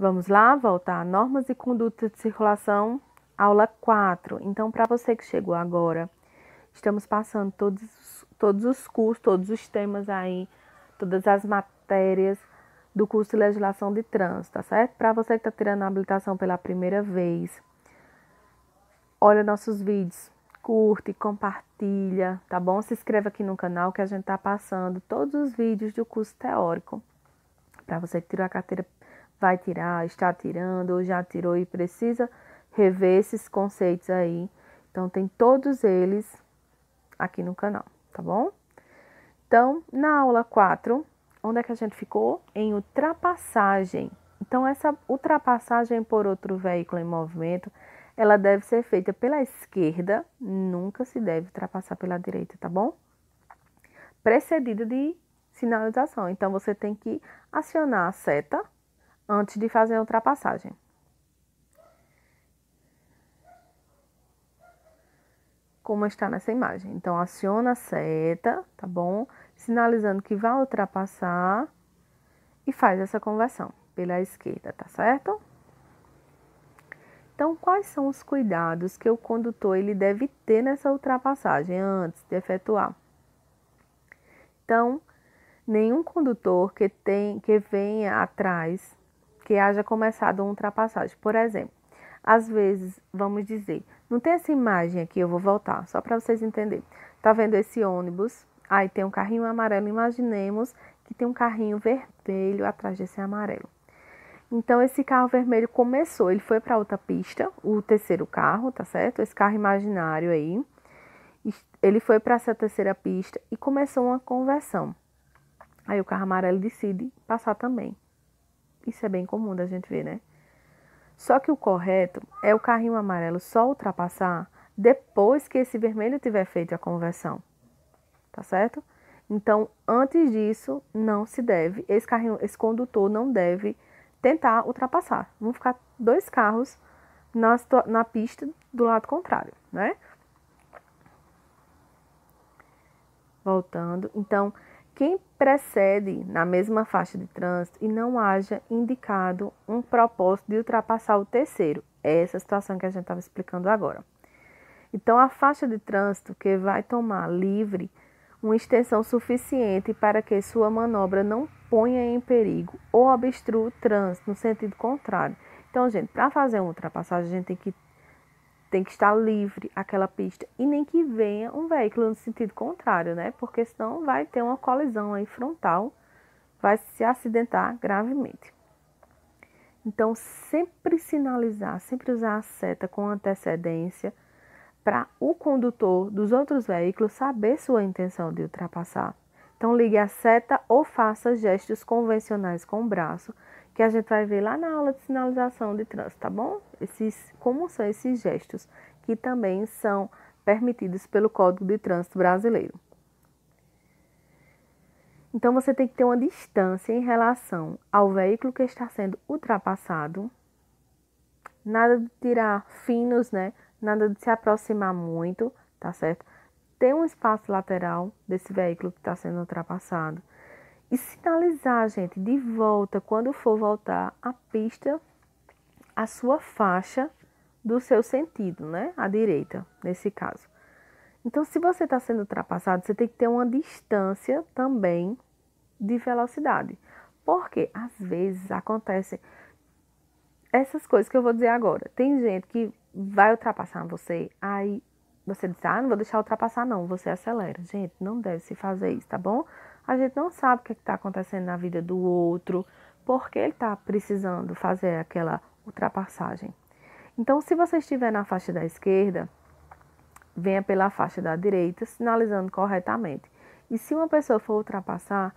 Vamos lá, voltar a normas e conduta de circulação, aula 4. Então, para você que chegou agora, estamos passando todos os cursos, todos os temas aí, todas as matérias do curso de legislação de trânsito, tá certo? Para você que está tirando a habilitação pela primeira vez, olha nossos vídeos, curte, compartilha, tá bom? Se inscreva aqui no canal que a gente tá passando todos os vídeos do curso teórico. Para você que tirou a carteira, vai tirar, está tirando ou já tirou e precisa rever esses conceitos aí. Então, tem todos eles aqui no canal, tá bom? Então, na aula 4, onde é que a gente ficou? Em ultrapassagem. Então, essa ultrapassagem por outro veículo em movimento, ela deve ser feita pela esquerda, nunca se deve ultrapassar pela direita, tá bom? Precedida de sinalização. Então, você tem que acionar a seta antes de fazer a ultrapassagem. Como está nessa imagem. Então, aciona a seta, tá bom? Sinalizando que vai ultrapassar e faz essa conversão pela esquerda, tá certo? Então, quais são os cuidados que o condutor ele deve ter nessa ultrapassagem antes de efetuar? Então, nenhum condutor que venha atrás, que haja começado uma ultrapassagem. Por exemplo, às vezes, vamos dizer, não tem essa imagem aqui, eu vou voltar, só para vocês entenderem. Tá vendo esse ônibus? Aí tem um carrinho amarelo, imaginemos que tem um carrinho vermelho atrás desse amarelo. Então, esse carro vermelho começou, ele foi para outra pista, o terceiro carro, tá certo? Esse carro imaginário aí. Ele foi para essa terceira pista e começou uma conversão. Aí o carro amarelo decide passar também. Isso é bem comum da gente ver, né? Só que o correto é o carrinho amarelo só ultrapassar depois que esse vermelho tiver feito a conversão. Tá certo? Então, antes disso, não se deve, esse condutor não deve tentar ultrapassar. Vão ficar dois carros na pista do lado contrário, né? Voltando. Então, quem precede na mesma faixa de trânsito e não haja indicado um propósito de ultrapassar o terceiro. É essa situação que a gente estava explicando agora. Então, a faixa de trânsito que vai tomar livre uma extensão suficiente para que sua manobra não ponha em perigo ou obstrua o trânsito no sentido contrário. Então, gente, para fazer uma ultrapassagem, a gente tem que estar livre aquela pista e nem que venha um veículo no sentido contrário, né? Porque senão vai ter uma colisão aí frontal, vai se acidentar gravemente. Então, sempre sinalizar, sempre usar a seta com antecedência para o condutor dos outros veículos saber sua intenção de ultrapassar. Então, ligue a seta ou faça gestos convencionais com o braço, que a gente vai ver lá na aula de sinalização de trânsito, tá bom? Como são esses gestos, que também são permitidos pelo Código de Trânsito Brasileiro. Então, você tem que ter uma distância em relação ao veículo que está sendo ultrapassado. Nada de tirar finos, né? Nada de se aproximar muito, tá certo? Ter um espaço lateral desse veículo que está sendo ultrapassado. E sinalizar, gente, de volta, quando for voltar a pista, a sua faixa do seu sentido, né? À direita, nesse caso. Então, se você está sendo ultrapassado, você tem que ter uma distância também de velocidade. Porque, às vezes, acontecem essas coisas que eu vou dizer agora. Tem gente que vai ultrapassar você, aí você diz, não vou deixar ultrapassar não, você acelera. Gente, não deve se fazer isso, tá bom? A gente não sabe o que está acontecendo na vida do outro, porque ele está precisando fazer aquela ultrapassagem. Então, se você estiver na faixa da esquerda, venha pela faixa da direita, sinalizando corretamente. E se uma pessoa for ultrapassar,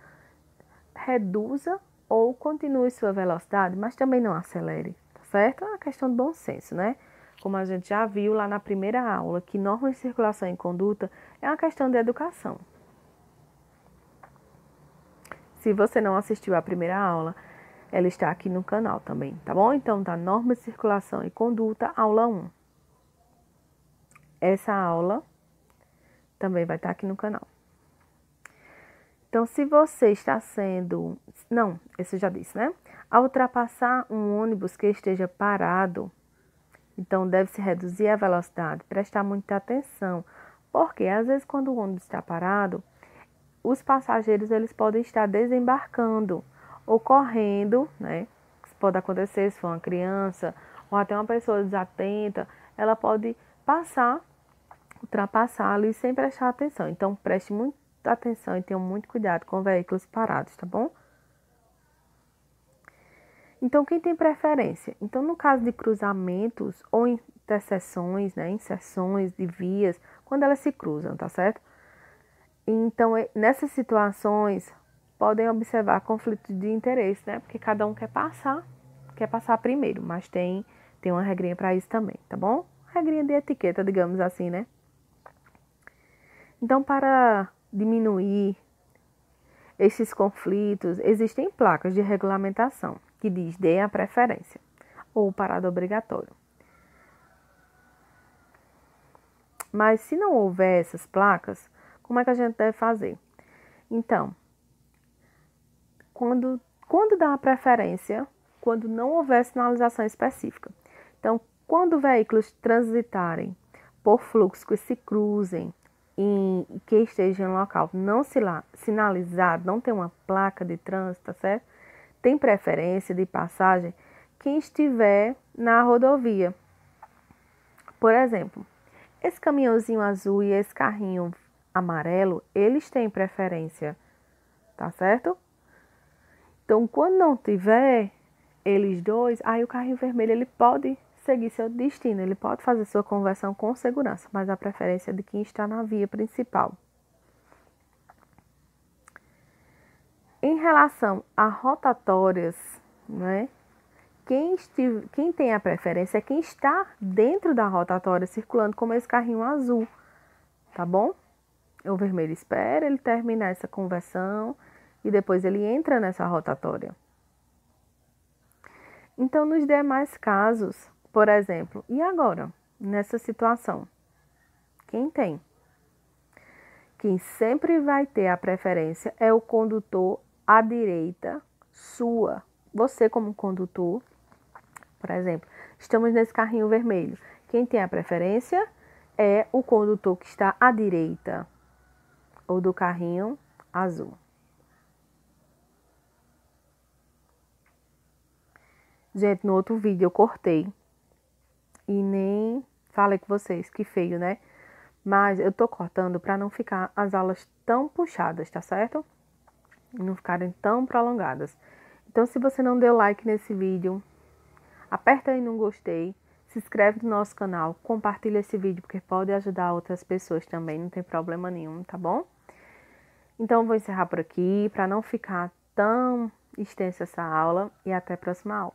reduza ou continue sua velocidade, mas também não acelere, tá certo? É uma questão de bom senso, né? Como a gente já viu lá na primeira aula, que normas de circulação e conduta é uma questão de educação. Se você não assistiu à primeira aula, ela está aqui no canal também, tá bom? Então, tá normas de circulação e conduta, aula 1. Essa aula também vai estar aqui no canal. Então, se você está Não, esse eu já disse, né? Ao ultrapassar um ônibus que esteja parado, então deve-se reduzir a velocidade, prestar muita atenção, porque às vezes quando o ônibus está parado, os passageiros eles podem estar desembarcando ou correndo, né? Isso pode acontecer se for uma criança ou até uma pessoa desatenta, ela pode passar, ultrapassar ali sem prestar atenção. Então preste muita atenção e tenha muito cuidado com veículos parados, tá bom? Então, quem tem preferência? Então, no caso de cruzamentos ou interseções, né, inserções de vias, quando elas se cruzam, tá certo? Então, nessas situações, podem observar conflitos de interesse, né? Porque cada um quer passar primeiro, mas tem uma regrinha para isso também, tá bom? Regrinha de etiqueta, digamos assim, né? Então, para diminuir esses conflitos, existem placas de regulamentação que diz dê a preferência ou parada obrigatório. Mas se não houver essas placas, como é que a gente deve fazer? Então, quando dá a preferência, quando não houver sinalização específica. Então, quando veículos transitarem por fluxos que se cruzem e que estejam em local não sinalizado, não tem uma placa de trânsito, tá certo? Tem preferência de passagem quem estiver na rodovia. Por exemplo, esse caminhãozinho azul e esse carrinho amarelo, eles têm preferência, tá certo? Então, quando não tiver eles dois, aí o carrinho vermelho ele pode seguir seu destino, ele pode fazer sua conversão com segurança, mas a preferência é de quem está na via principal. Em relação a rotatórias, né? Quem tem a preferência é quem está dentro da rotatória circulando como esse carrinho azul, tá bom? O vermelho espera ele terminar essa conversão e depois ele entra nessa rotatória. Então, nos demais casos, por exemplo, e agora, nessa situação? Quem tem? Quem sempre vai ter a preferência é o condutor à direita sua. Você, como condutor, por exemplo, estamos nesse carrinho vermelho. Quem tem a preferência é o condutor que está à direita ou do carrinho azul. Gente, no outro vídeo eu cortei e nem falei com vocês, que feio, né? Mas eu tô cortando para não ficar as aulas tão puxadas, tá certo? E não ficarem tão prolongadas. Então, se você não deu like nesse vídeo, aperta aí no gostei, se inscreve no nosso canal, compartilha esse vídeo porque pode ajudar outras pessoas também, não tem problema nenhum, tá bom? Então, eu vou encerrar por aqui para não ficar tão extensa essa aula e até a próxima aula.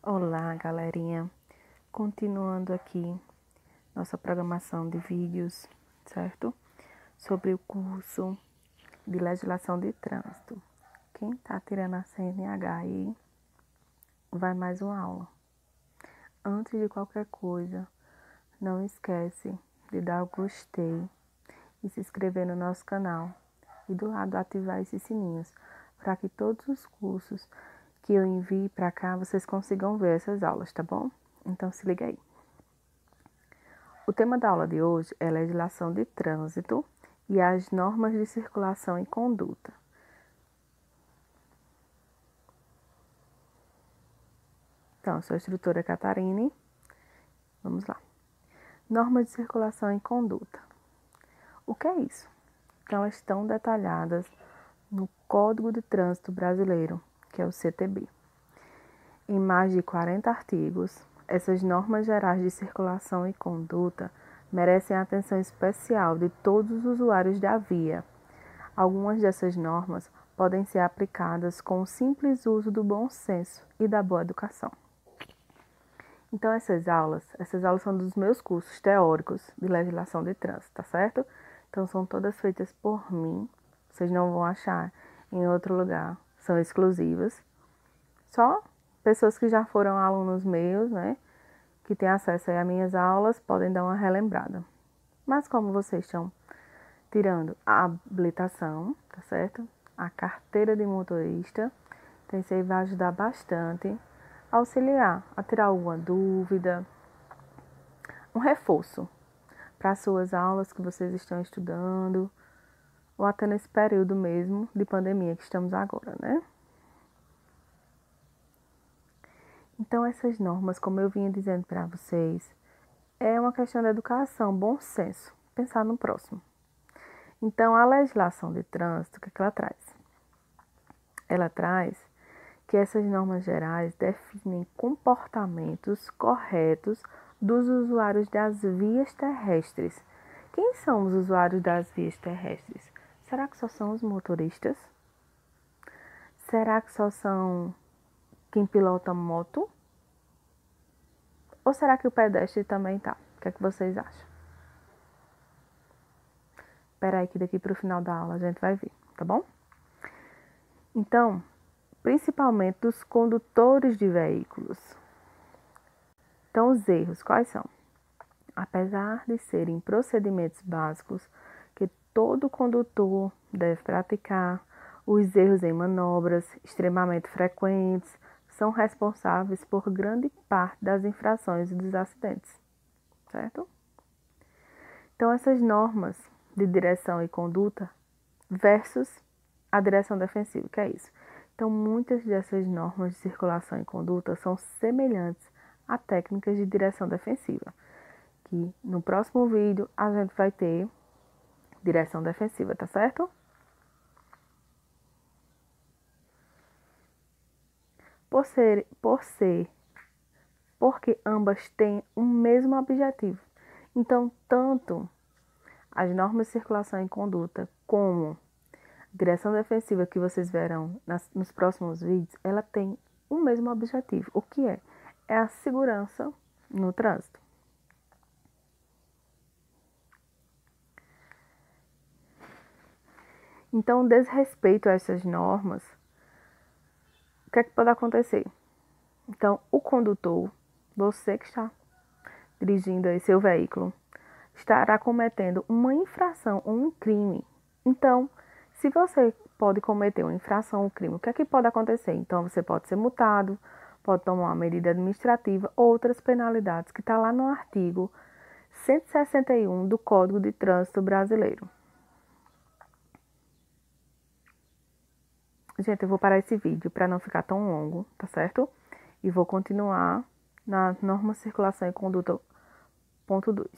Olá, galerinha. Continuando aqui nossa programação de vídeos, certo? Sobre o curso de legislação de trânsito. Quem tá tirando a CNH aí, vai mais uma aula. Antes de qualquer coisa, não esquece de dar o gostei e se inscrever no nosso canal. E do lado ativar esses sininhos, para que todos os cursos que eu envie para cá, vocês consigam ver essas aulas, tá bom? Então se liga aí. O tema da aula de hoje é legislação de trânsito e as normas de circulação e conduta. Então, sou a instrutora Catarine. Vamos lá. Normas de circulação e conduta. O que é isso? Então, elas estão detalhadas no Código de Trânsito Brasileiro, que é o CTB. Em mais de 40 artigos, essas normas gerais de circulação e conduta merecem a atenção especial de todos os usuários da via. Algumas dessas normas podem ser aplicadas com o simples uso do bom senso e da boa educação. Então, essas aulas são dos meus cursos teóricos de legislação de trânsito, tá certo? Então, são todas feitas por mim. Vocês não vão achar em outro lugar. São exclusivas. Só pessoas que já foram alunos meus, né? que têm acesso aí às minhas aulas podem dar uma relembrada. Mas como vocês estão tirando a habilitação, tá certo? A carteira de motorista, então isso aí vai ajudar bastante a auxiliar a tirar alguma dúvida, um reforço para as suas aulas que vocês estão estudando, ou até nesse período mesmo de pandemia que estamos agora, né? Então, essas normas, como eu vinha dizendo para vocês, é uma questão de educação, bom senso, pensar no próximo. Então, a legislação de trânsito, o que ela traz? Ela traz que essas normas gerais definem comportamentos corretos dos usuários das vias terrestres. Quem são os usuários das vias terrestres? Será que só são os motoristas? Será que só são quem pilota moto? Ou será que o pedestre também tá? O que é que vocês acham? Espera aí que daqui para o final da aula a gente vai ver, tá bom? Então, principalmente dos condutores de veículos. Então, os erros, quais são? Apesar de serem procedimentos básicos que todo condutor deve praticar, os erros em manobras, extremamente frequentes, são responsáveis por grande parte das infrações e dos acidentes, certo? Então, essas normas de direção e conduta versus a direção defensiva, que é isso. Então, muitas dessas normas de circulação e conduta são semelhantes a técnicas de direção defensiva, que no próximo vídeo a gente vai ter direção defensiva, tá certo? Porque ambas têm o mesmo objetivo. Então, tanto as normas de circulação e conduta como direção defensiva que vocês verão nos próximos vídeos, ela tem o mesmo objetivo. O que é? É a segurança no trânsito. Então, desrespeito a essas normas, o que é que pode acontecer? Então, o condutor, você que está dirigindo aí seu veículo, estará cometendo uma infração ou um crime. Então, se você pode cometer uma infração ou um crime, o que é que pode acontecer? Então, você pode ser multado, pode tomar uma medida administrativa, outras penalidades que está lá no artigo 161 do Código de Trânsito Brasileiro. Gente, eu vou parar esse vídeo para não ficar tão longo, tá certo? E vou continuar na norma circulação e conduta ponto 2.